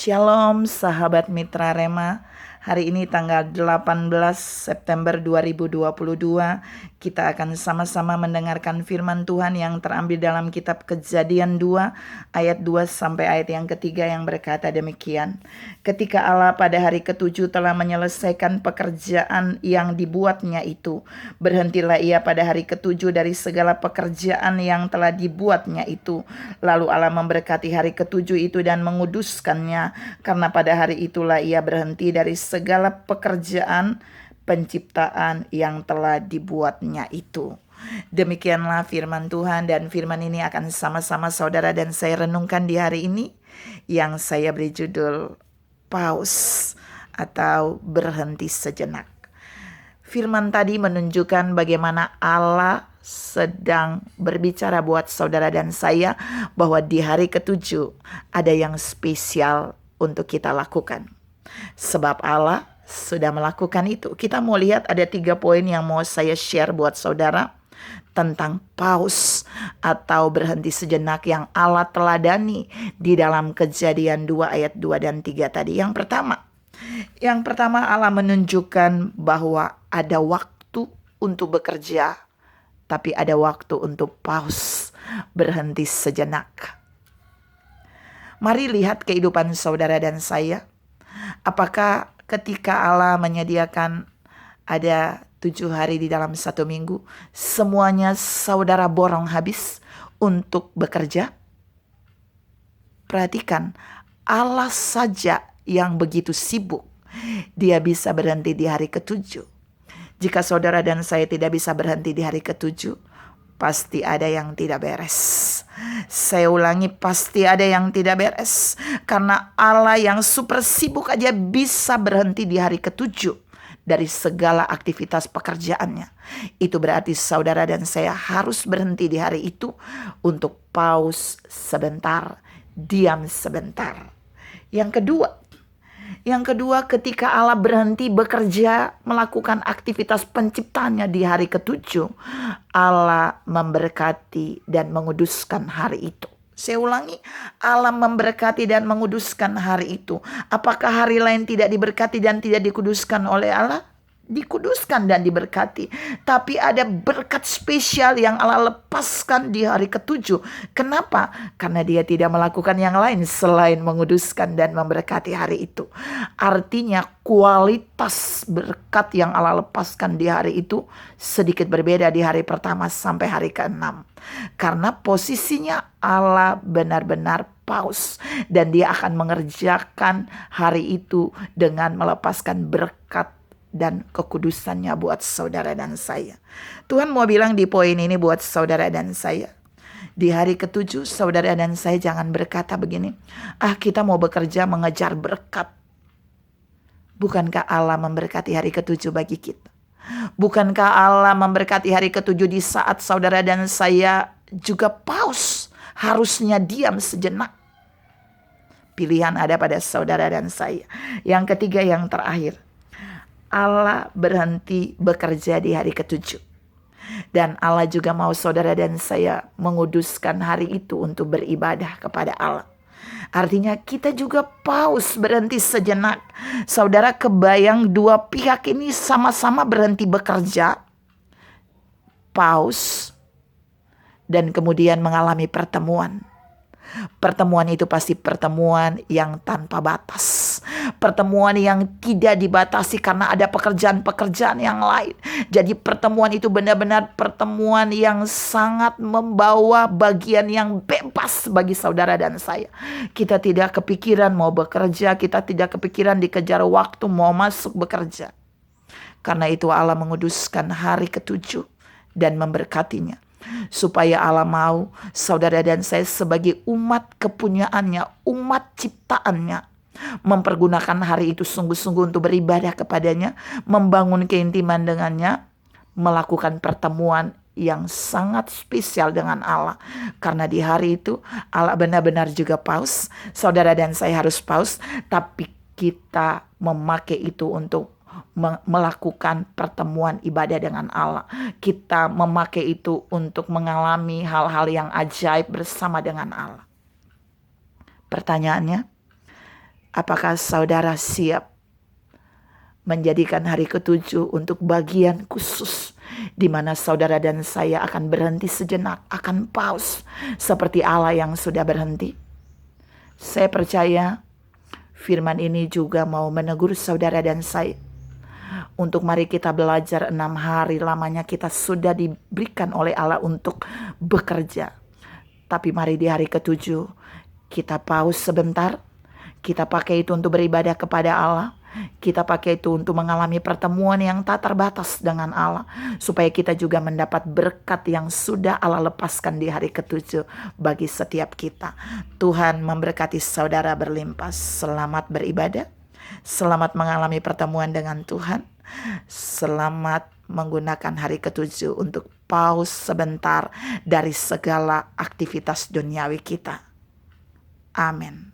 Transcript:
Shalom sahabat Mitra Rema. Hari ini tanggal 18 September 2022, kita akan sama-sama mendengarkan firman Tuhan yang terambil dalam kitab Kejadian 2 ayat 2 sampai ayat yang ketiga yang berkata demikian. Ketika Allah pada hari ketujuh telah menyelesaikan pekerjaan yang dibuatnya itu, berhentilah ia pada hari ketujuh dari segala pekerjaan yang telah dibuatnya itu. Lalu Allah memberkati hari ketujuh itu dan menguduskannya, karena pada hari itulah ia berhenti dari segala pekerjaan penciptaan yang telah dibuatnya itu. Demikianlah firman Tuhan, dan firman ini akan sama-sama saudara dan saya renungkan di hari ini, yang saya beri judul pause atau berhenti sejenak. Firman tadi menunjukkan bagaimana Allah sedang berbicara buat saudara dan saya bahwa di hari ketujuh ada yang spesial untuk kita lakukan. Sebab Allah sudah melakukan itu. Kita mau lihat ada 3 poin yang mau saya share buat saudara tentang pause atau berhenti sejenak yang Allah teladani di dalam Kejadian 2 ayat 2 dan 3 tadi. Yang pertama Allah menunjukkan bahwa ada waktu untuk bekerja, tapi ada waktu untuk pause, berhenti sejenak. Mari lihat kehidupan saudara dan saya. Apakah ketika Allah menyediakan ada 7 hari di dalam 1 minggu, semuanya saudara borong habis untuk bekerja? Perhatikan, Allah saja yang begitu sibuk, Dia bisa berhenti di hari ketujuh. Jika saudara dan saya tidak bisa berhenti di hari ketujuh, pasti ada yang tidak beres. Saya ulangi, pasti ada yang tidak beres. Karena Allah yang super sibuk aja bisa berhenti di hari ketujuh dari segala aktivitas pekerjaannya. Itu berarti saudara dan saya harus berhenti di hari itu untuk pause sebentar, diam sebentar. Yang kedua, ketika Allah berhenti bekerja melakukan aktivitas penciptanya di hari ketujuh, Allah memberkati dan menguduskan hari itu. Saya ulangi, Allah memberkati dan menguduskan hari itu. Apakah hari lain tidak diberkati dan tidak dikuduskan oleh Allah? Dikuduskan dan diberkati. Tapi ada berkat spesial yang Allah lepaskan di hari ketujuh. Kenapa? Karena Dia tidak melakukan yang lain selain menguduskan dan memberkati hari itu. Artinya kualitas berkat yang Allah lepaskan di hari itu sedikit berbeda di hari pertama sampai hari ke-6. Karena posisinya Allah benar-benar pause, dan Dia akan mengerjakan hari itu dengan melepaskan berkat dan kekudusannya buat saudara dan saya. Tuhan mau bilang di poin ini buat saudara dan saya. Di hari ketujuh saudara dan saya jangan berkata begini, kita mau bekerja mengejar berkat. Bukankah Allah memberkati hari ketujuh bagi kita? Bukankah Allah memberkati hari ketujuh di saat saudara dan saya juga pause, harusnya diam sejenak? Pilihan ada pada saudara dan saya. Yang ketiga, yang terakhir, Allah berhenti bekerja di hari ketujuh. Dan Allah juga mau saudara dan saya menguduskan hari itu untuk beribadah kepada Allah. Artinya kita juga pause, berhenti sejenak. Saudara, kebayang dua pihak ini sama-sama berhenti bekerja, pause, dan kemudian mengalami pertemuan. Pertemuan itu pasti pertemuan yang tanpa batas. Pertemuan yang tidak dibatasi karena ada pekerjaan-pekerjaan yang lain. Jadi pertemuan itu benar-benar pertemuan yang sangat membawa bagian yang bebas bagi saudara dan saya. Kita tidak kepikiran mau bekerja, kita tidak kepikiran dikejar waktu mau masuk bekerja. Karena itu Allah menguduskan hari ketujuh dan memberkatinya. Supaya Allah mau saudara dan saya sebagai umat kepunyaannya, umat ciptaannya, mempergunakan hari itu sungguh-sungguh untuk beribadah kepadanya, membangun keintiman dengannya, melakukan pertemuan yang sangat spesial dengan Allah. Karena di hari itu Allah benar-benar juga pause. Saudara dan saya harus pause, tapi kita memakai itu untuk melakukan pertemuan ibadah dengan Allah. Kita memakai itu untuk mengalami hal-hal yang ajaib bersama dengan Allah. Pertanyaannya, Apakah saudara siap menjadikan hari ketujuh untuk bagian khusus di mana saudara dan saya akan berhenti sejenak, akan pause seperti Allah yang sudah berhenti? Saya percaya firman ini juga mau menegur saudara dan saya untuk mari kita belajar 6 hari lamanya kita sudah diberikan oleh Allah untuk bekerja. Tapi mari di hari ketujuh kita pause sebentar. Kita pakai itu untuk beribadah kepada Allah. Kita pakai itu untuk mengalami pertemuan yang tak terbatas dengan Allah. Supaya kita juga mendapat berkat yang sudah Allah lepaskan di hari ketujuh bagi setiap kita. Tuhan memberkati saudara berlimpah. Selamat beribadah. Selamat mengalami pertemuan dengan Tuhan. Selamat menggunakan hari ketujuh untuk pause sebentar dari segala aktivitas duniawi kita. Amin.